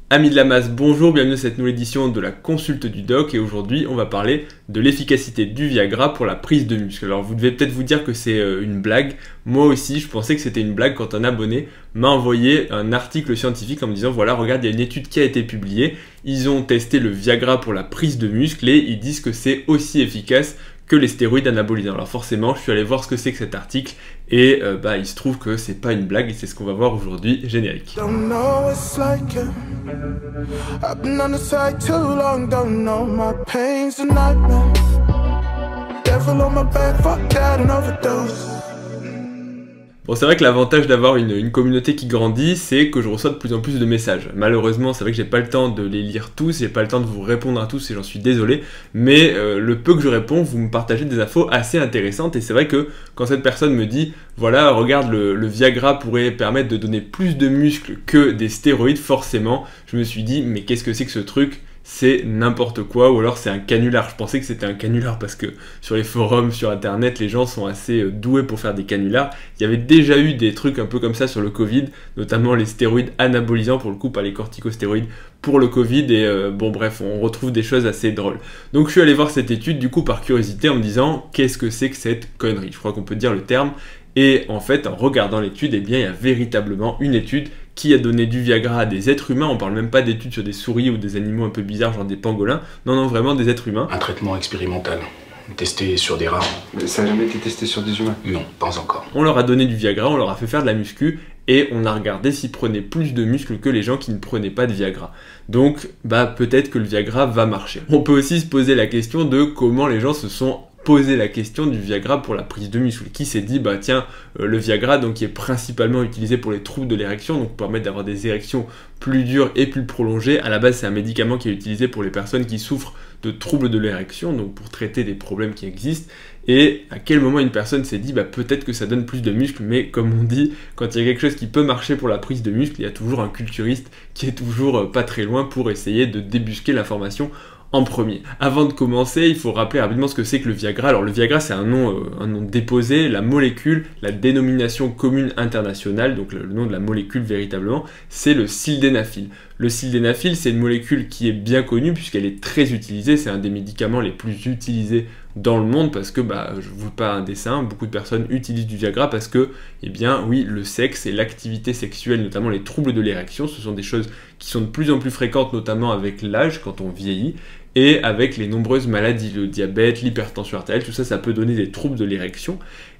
Amis de la masse, bonjour, bienvenue à cette nouvelle édition de la consulte du doc et aujourd'hui on va parler de l'efficacité du Viagra pour la prise de muscle. Alors vous devez peut-être vous dire que c'est une blague, moi aussi je pensais que c'était une blague quand un abonné m'a envoyé un article scientifique en me disant voilà regarde il y a une étude qui a été publiée, ils ont testé le Viagra pour la prise de muscle et ils disent que c'est aussi efficace que les stéroïdes anabolisants. Alors forcément, je suis allé voir ce que c'est que cet article et il se trouve que c'est pas une blague et c'est ce qu'on va voir aujourd'hui. Générique. Bon, c'est vrai que l'avantage d'avoir une communauté qui grandit, c'est que je reçois de plus en plus de messages. Malheureusement, c'est vrai que j'ai pas le temps de les lire tous, j'ai pas le temps de vous répondre à tous et j'en suis désolé, mais le peu que je réponds, vous me partagez des infos assez intéressantes et c'est vrai que quand cette personne me dit voilà, regarde, le Viagra pourrait permettre de donner plus de muscles que des stéroïdes, forcément, je me suis dit mais qu'est-ce que c'est que ce truc ? C'est n'importe quoi, ou alors c'est un canular. Je pensais que c'était un canular parce que sur les forums, sur internet, les gens sont assez doués pour faire des canulars. Il y avait déjà eu des trucs un peu comme ça sur le Covid, notamment les stéroïdes anabolisants, pour le coup, pas les corticostéroïdes, pour le Covid, et bon bref, on retrouve des choses assez drôles. Donc je suis allé voir cette étude, du coup, par curiosité, en me disant, qu'est-ce que c'est que cette connerie ? Je crois qu'on peut dire le terme. Et en fait, en regardant l'étude, eh bien, il y a véritablement une étude qui a donné du Viagra à des êtres humains. On parle même pas d'études sur des souris ou des animaux un peu bizarres, genre des pangolins. Non, non, vraiment des êtres humains. Un traitement expérimental, testé sur des rats. Mais ça n'a jamais été testé sur des humains? Non, pas encore. On leur a donné du Viagra, on leur a fait faire de la muscu, et on a regardé s'ils prenaient plus de muscles que les gens qui ne prenaient pas de Viagra. Donc, peut-être que le Viagra va marcher. On peut aussi se poser la question de comment les gens se sont poser la question du Viagra pour la prise de muscle. Qui s'est dit, tiens, le Viagra, donc, qui est principalement utilisé pour les troubles de l'érection, donc pour permettre d'avoir des érections plus dures et plus prolongées. À la base, c'est un médicament qui est utilisé pour les personnes qui souffrent de troubles de l'érection, donc pour traiter des problèmes qui existent. Et à quel moment une personne s'est dit, peut-être que ça donne plus de muscles, mais comme on dit, quand il y a quelque chose qui peut marcher pour la prise de muscle, il y a toujours un culturiste qui est toujours pas très loin pour essayer de débusquer l'information en premier. Avant de commencer, il faut rappeler rapidement ce que c'est que le Viagra. Alors le Viagra, c'est un nom déposé, la molécule, la dénomination commune internationale, donc le nom de la molécule véritablement, c'est le sildenafil. Le sildenafil, c'est une molécule qui est bien connue puisqu'elle est très utilisée, c'est un des médicaments les plus utilisés dans le monde parce que, je vous fais pas un dessin, beaucoup de personnes utilisent du Viagra parce que, oui, le sexe et l'activité sexuelle, notamment les troubles de l'érection, ce sont des choses qui sont de plus en plus fréquentes, notamment avec l'âge, quand on vieillit, et avec les nombreuses maladies, le diabète, l'hypertension artérielle, tout ça, ça peut donner des troubles de l'érection.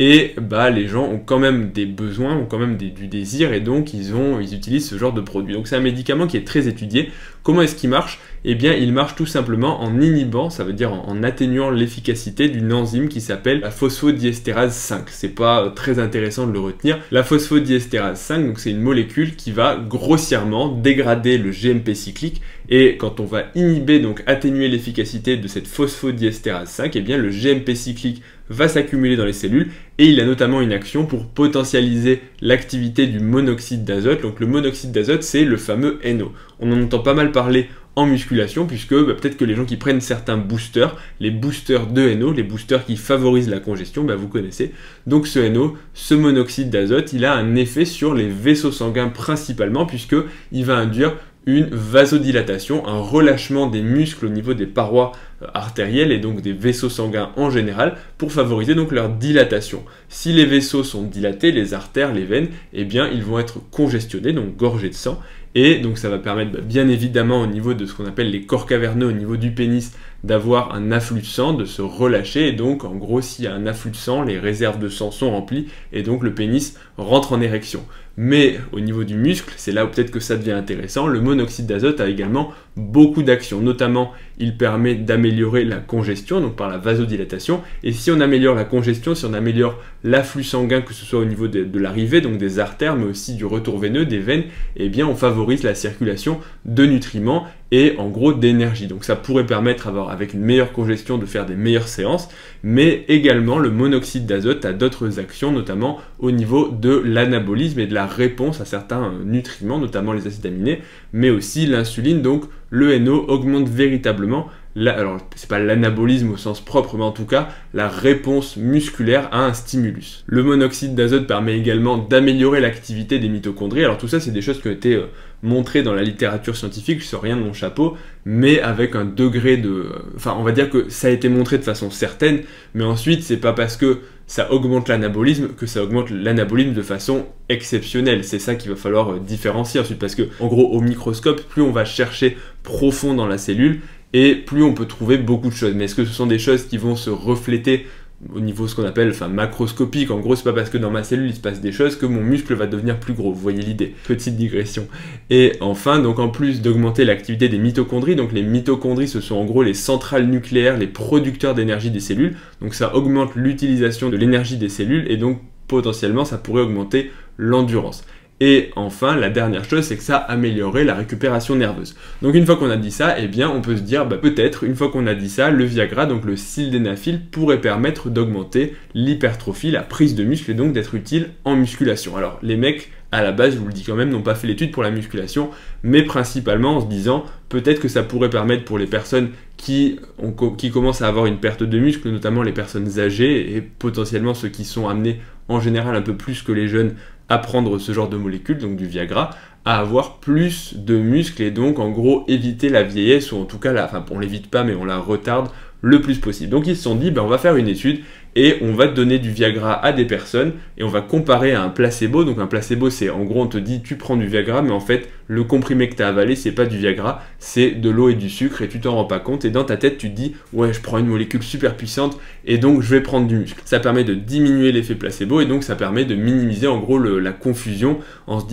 Et les gens ont quand même des besoins, ont quand même du désir, et donc ils utilisent ce genre de produit. Donc c'est un médicament qui est très étudié. Comment est-ce qu'il marche ? Eh bien, il marche tout simplement en inhibant, ça veut dire en atténuant l'efficacité d'une enzyme qui s'appelle la phosphodiesterase 5. C'est pas très intéressant de le retenir. La phosphodiesterase 5, donc c'est une molécule qui va grossièrement dégrader le GMP cyclique. Et quand on va inhiber, donc atténuer l'efficacité de cette phosphodiesterase 5, eh bien le GMP cyclique va s'accumuler dans les cellules et il a notamment une action pour potentialiser l'activité du monoxyde d'azote. Donc le monoxyde d'azote, c'est le fameux NO. On en entend pas mal parler en musculation puisque peut-être que les gens qui prennent certains boosters, les boosters de NO, les boosters qui favorisent la congestion, vous connaissez. Donc ce NO, ce monoxyde d'azote, il a un effet sur les vaisseaux sanguins principalement puisqu'il va induire une vasodilatation, un relâchement des muscles au niveau des parois artérielles et donc des vaisseaux sanguins en général pour favoriser donc leur dilatation. Si les vaisseaux sont dilatés, les artères, les veines, ils vont être congestionnés, donc gorgés de sang. Et donc ça va permettre bien évidemment au niveau de ce qu'on appelle les corps caverneux, au niveau du pénis, d'avoir un afflux de sang, de se relâcher. Et donc en gros, s'il y a un afflux de sang, les réserves de sang sont remplies et donc le pénis rentre en érection. Mais au niveau du muscle, c'est là où peut-être que ça devient intéressant, le monoxyde d'azote a également beaucoup d'actions. Notamment, il permet d'améliorer la congestion, donc par la vasodilatation. Et si on améliore la congestion, si on améliore l'afflux sanguin, que ce soit au niveau de l'arrivée, donc des artères, mais aussi du retour veineux, des veines, on favorise la circulation de nutriments et en gros d'énergie. Donc ça pourrait permettre, avec une meilleure congestion, de faire des meilleures séances, mais également le monoxyde d'azote a d'autres actions, notamment au niveau de l'anabolisme et de la réponse à certains nutriments, notamment les acides aminés, mais aussi l'insuline. Donc le NO augmente véritablement alors c'est pas l'anabolisme au sens propre, mais en tout cas la réponse musculaire à un stimulus. Le monoxyde d'azote permet également d'améliorer l'activité des mitochondries. Alors tout ça, c'est des choses qui ont été montré dans la littérature scientifique, je sors rien de mon chapeau, mais avec un degré de... Enfin, on va dire que ça a été montré de façon certaine, mais ensuite, c'est pas parce que ça augmente l'anabolisme que ça augmente l'anabolisme de façon exceptionnelle. C'est ça qu'il va falloir différencier ensuite, parce que, en gros, au microscope, plus on va chercher profond dans la cellule, et plus on peut trouver beaucoup de choses. Mais est-ce que ce sont des choses qui vont se refléter au niveau ce qu'on appelle macroscopique? En gros, c'est pas parce que dans ma cellule il se passe des choses que mon muscle va devenir plus gros. Vous voyez l'idée. Petite digression. Et enfin, donc en plus d'augmenter l'activité des mitochondries, donc les mitochondries ce sont en gros les centrales nucléaires, les producteurs d'énergie des cellules. Donc ça augmente l'utilisation de l'énergie des cellules et donc potentiellement ça pourrait augmenter l'endurance. Et enfin, la dernière chose, c'est que ça améliorerait la récupération nerveuse. Donc une fois qu'on a dit ça, eh bien on peut se dire, peut-être, une fois qu'on a dit ça, le Viagra, donc le sildenafil, pourrait permettre d'augmenter l'hypertrophie, la prise de muscle, et donc d'être utile en musculation. Alors les mecs, à la base, je vous le dis quand même, n'ont pas fait l'étude pour la musculation, mais principalement en se disant, peut-être que ça pourrait permettre pour les personnes qui commencent à avoir une perte de muscle, notamment les personnes âgées, et potentiellement ceux qui sont amenés en général un peu plus que les jeunes, à prendre ce genre de molécules, donc du Viagra, à avoir plus de muscles et donc en gros éviter la vieillesse, ou en tout cas, on l'évite pas mais on la retarde le plus possible. Donc ils se sont dit, on va faire une étude et on va donner du Viagra à des personnes et on va comparer à un placebo. Donc un placebo, c'est en gros on te dit tu prends du Viagra, mais en fait le comprimé que tu as avalé, c'est pas du Viagra, c'est de l'eau et du sucre et tu t'en rends pas compte, et dans ta tête tu te dis ouais, je prends une molécule super puissante et donc je vais prendre du muscle. Ça permet de diminuer l'effet placebo et donc ça permet de minimiser en gros la confusion.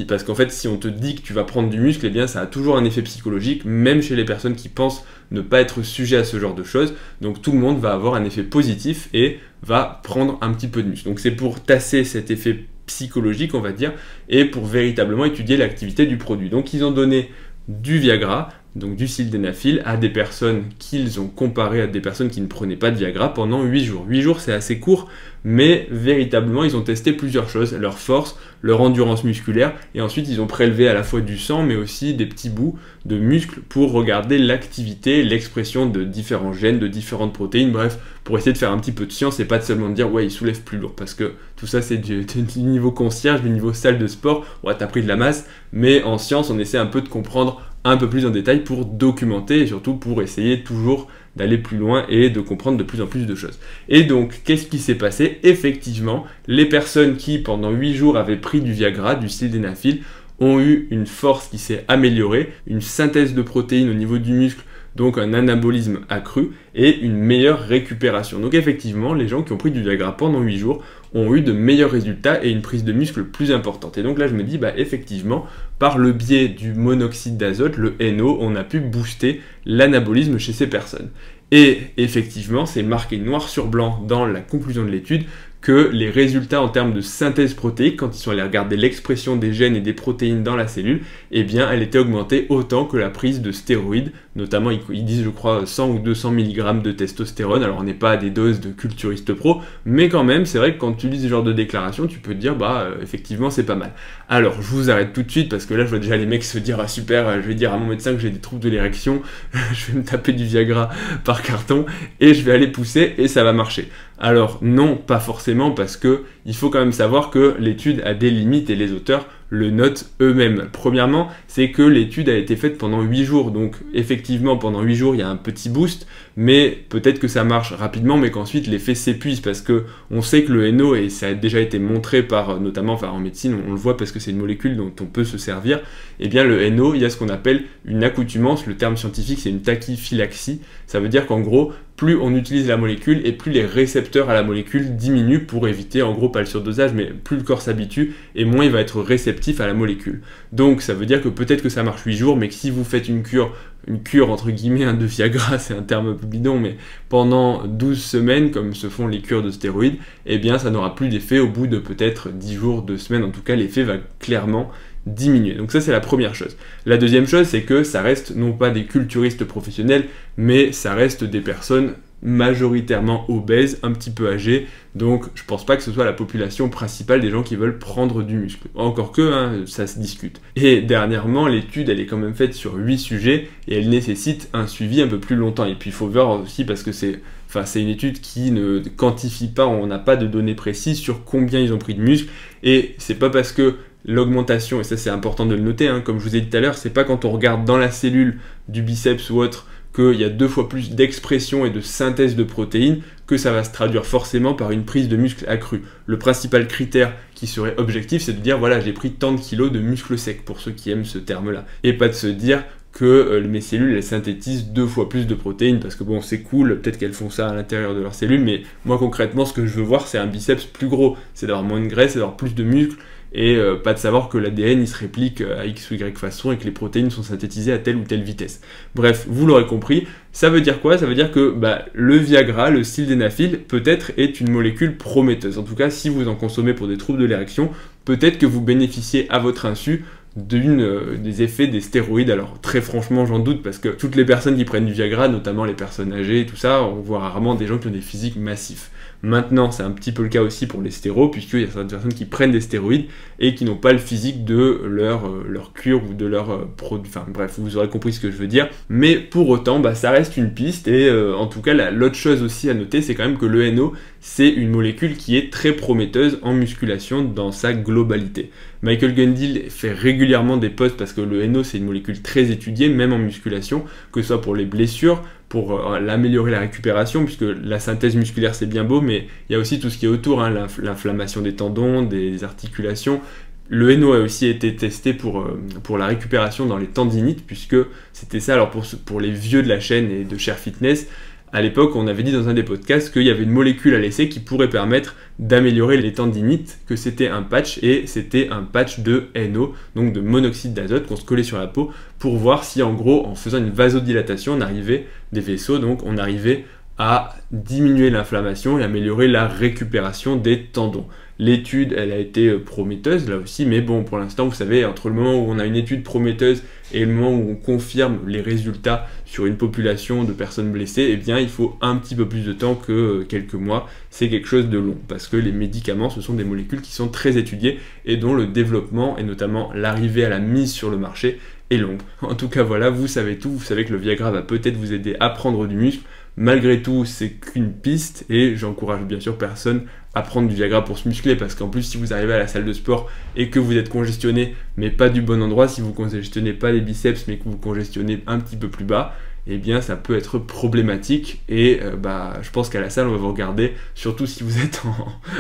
Parce qu'en fait si on te dit que tu vas prendre du muscle, eh bien ça a toujours un effet psychologique, même chez les personnes qui pensent ne pas être sujet à ce genre de choses. Donc tout le monde va avoir un effet positif et va prendre un petit peu de muscle. Donc c'est pour tasser cet effet psychologique, on va dire, et pour véritablement étudier l'activité du produit. Donc ils ont donné du Viagra, donc du sildenafil, à des personnes qu'ils ont comparé à des personnes qui ne prenaient pas de Viagra pendant 8 jours. 8 jours, c'est assez court, mais véritablement, ils ont testé plusieurs choses, leur force, leur endurance musculaire, et ensuite, ils ont prélevé à la fois du sang, mais aussi des petits bouts de muscles pour regarder l'activité, l'expression de différents gènes, de différentes protéines, bref, pour essayer de faire un petit peu de science et pas de seulement dire, ouais, ils soulèvent plus lourd, parce que tout ça, c'est du niveau concierge, du niveau salle de sport, ouais, t'as pris de la masse, mais en science, on essaie un peu de comprendre un peu plus en détail pour documenter et surtout pour essayer toujours d'aller plus loin et de comprendre de plus en plus de choses. Et donc, qu'est-ce qui s'est passé? Effectivement, les personnes qui, pendant 8 jours, avaient pris du Viagra, du sildenafil, ont eu une force qui s'est améliorée, une synthèse de protéines au niveau du muscle, donc un anabolisme accru et une meilleure récupération. Donc effectivement, les gens qui ont pris du Viagra pendant 8 jours ont eu de meilleurs résultats et une prise de muscle plus importante. Et donc là, je me dis, effectivement, par le biais du monoxyde d'azote, le NO, on a pu booster l'anabolisme chez ces personnes. Et effectivement, c'est marqué noir sur blanc dans la conclusion de l'étude que les résultats en termes de synthèse protéique, quand ils sont allés regarder l'expression des gènes et des protéines dans la cellule, eh bien, elle était augmentée autant que la prise de stéroïdes, notamment, ils disent, je crois, 100 ou 200 mg de testostérone. Alors, on n'est pas à des doses de culturiste pro, mais quand même, c'est vrai que quand tu lis ce genre de déclaration, tu peux te dire, effectivement, c'est pas mal. Alors, je vous arrête tout de suite, parce que là, je vois déjà les mecs se dire, ah super, je vais dire à mon médecin que j'ai des troubles de l'érection, je vais me taper du Viagra par carton, et je vais aller pousser, et ça va marcher. Alors, non, pas forcément, parce que il faut quand même savoir que l'étude a des limites, et les auteurs le notent eux-mêmes. Premièrement, c'est que l'étude a été faite pendant 8 jours, donc effectivement, pendant 8 jours, il y a un petit boost, mais peut-être que ça marche rapidement, mais qu'ensuite l'effet s'épuise, parce que on sait que le NO, et ça a déjà été montré par, notamment en médecine, on le voit parce que c'est une molécule dont on peut se servir, et bien le NO, il y a ce qu'on appelle une accoutumance, le terme scientifique c'est une tachyphylaxie, ça veut dire qu'en gros, plus on utilise la molécule et plus les récepteurs à la molécule diminuent pour éviter, en gros pas le surdosage, mais plus le corps s'habitue et moins il va être réceptif à la molécule. Donc ça veut dire que peut-être que ça marche 8 jours, mais que si vous faites une cure entre guillemets de Viagra, c'est un terme un peu bidon, mais pendant 12 semaines, comme se font les cures de stéroïdes, eh bien ça n'aura plus d'effet au bout de peut-être 10 jours, 2 semaines, en tout cas l'effet va clairement diminuer. Donc ça c'est la première chose. La deuxième chose c'est que ça reste non pas des culturistes professionnels, mais ça reste des personnes majoritairement obèses, un petit peu âgées, donc je pense pas que ce soit la population principale des gens qui veulent prendre du muscle. Encore que, ça se discute. Et dernièrement, l'étude elle est quand même faite sur 8 sujets et elle nécessite un suivi un peu plus longtemps. Et puis il faut voir aussi parce que c'est une étude qui ne quantifie pas, on n'a pas de données précises sur combien ils ont pris de muscle, et c'est pas parce que l'augmentation, et ça c'est important de le noter, hein, comme je vous ai dit tout à l'heure, c'est pas quand on regarde dans la cellule du biceps ou autre qu'il y a 2 fois plus d'expression et de synthèse de protéines que ça va se traduire forcément par une prise de muscle accrue. Le principal critère qui serait objectif, c'est de dire voilà, j'ai pris tant de kilos de muscle sec, pour ceux qui aiment ce terme-là, et pas de se dire que mes cellules elles synthétisent 2 fois plus de protéines, parce que bon c'est cool, peut-être qu'elles font ça à l'intérieur de leurs cellules, mais moi concrètement ce que je veux voir c'est un biceps plus gros, c'est d'avoir moins de graisse, c'est d'avoir plus de muscles, et pas de savoir que l'ADN il se réplique à X ou Y façon et que les protéines sont synthétisées à telle ou telle vitesse. Bref, vous l'aurez compris, ça veut dire quoi? Ça veut dire que le Viagra, le sildenafil, peut-être est une molécule prometteuse. En tout cas, si vous en consommez pour des troubles de l'érection, peut-être que vous bénéficiez à votre insu des effets des stéroïdes. Alors très franchement j'en doute, parce que toutes les personnes qui prennent du Viagra, notamment les personnes âgées et tout ça, on voit rarement des gens qui ont des physiques massifs. Maintenant c'est un petit peu le cas aussi pour les stéros, puisqu'il y a certaines personnes qui prennent des stéroïdes et qui n'ont pas le physique de leur cure ou de leur produit, enfin bref, vous aurez compris ce que je veux dire, mais pour autant ça reste une piste, et en tout cas l'autre chose aussi à noter, c'est quand même que le NO c'est une molécule qui est très prometteuse en musculation dans sa globalité. Michael Gundil fait régulièrement des posts, parce que le NO c'est une molécule très étudiée, même en musculation, que ce soit pour les blessures, pour améliorer la récupération, puisque la synthèse musculaire c'est bien beau, mais il y a aussi tout ce qui est autour, hein, l'inflammation des tendons, des articulations. Le NO a aussi été testé pour la récupération dans les tendinites, puisque c'était ça. Alors pour les vieux de la chaîne et de Cher Fitness, à l'époque, on avait dit dans un des podcasts qu'il y avait une molécule à l'essai qui pourrait permettre d'améliorer les tendinites, que c'était un patch, et c'était un patch de NO, donc de monoxyde d'azote qu'on se collait sur la peau, pour voir si en gros, en faisant une vasodilatation, on arrivait des vaisseaux, donc on arrivait à diminuer l'inflammation et améliorer la récupération des tendons. L'étude, elle a été prometteuse là aussi, mais bon, pour l'instant, vous savez, entre le moment où on a une étude prometteuse et le moment où on confirme les résultats sur une population de personnes blessées, eh bien, il faut un petit peu plus de temps que quelques mois. C'est quelque chose de long, parce que les médicaments, ce sont des molécules qui sont très étudiées et dont le développement, et notamment l'arrivée à la mise sur le marché, est longue. En tout cas, voilà, vous savez tout, vous savez que le Viagra va peut-être vous aider à prendre du muscle. Malgré tout, c'est qu'une piste, et j'encourage bien sûr personne à prendre du Viagra pour se muscler, parce qu'en plus si vous arrivez à la salle de sport et que vous êtes congestionné mais pas du bon endroit, si vous congestionnez pas les biceps mais que vous congestionnez un petit peu plus bas, eh bien ça peut être problématique, et je pense qu'à la salle on va vous regarder, surtout si vous êtes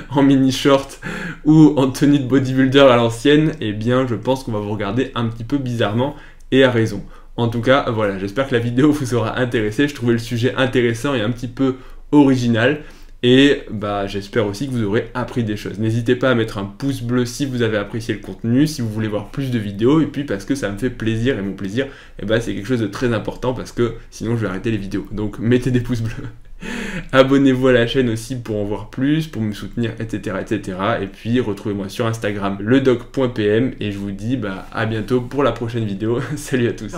en mini short ou en tenue de bodybuilder à l'ancienne, eh bien je pense qu'on va vous regarder un petit peu bizarrement, et à raison. En tout cas, voilà, j'espère que la vidéo vous aura intéressé. Je trouvais le sujet intéressant et un petit peu original. Et j'espère aussi que vous aurez appris des choses. N'hésitez pas à mettre un pouce bleu si vous avez apprécié le contenu, si vous voulez voir plus de vidéos, et puis parce que ça me fait plaisir, et mon plaisir, c'est quelque chose de très important, parce que sinon je vais arrêter les vidéos. Donc mettez des pouces bleus. Abonnez-vous à la chaîne aussi pour en voir plus, pour me soutenir, etc. etc. Et puis retrouvez-moi sur Instagram, ledoc.pm, et je vous dis à bientôt pour la prochaine vidéo. Salut à tous.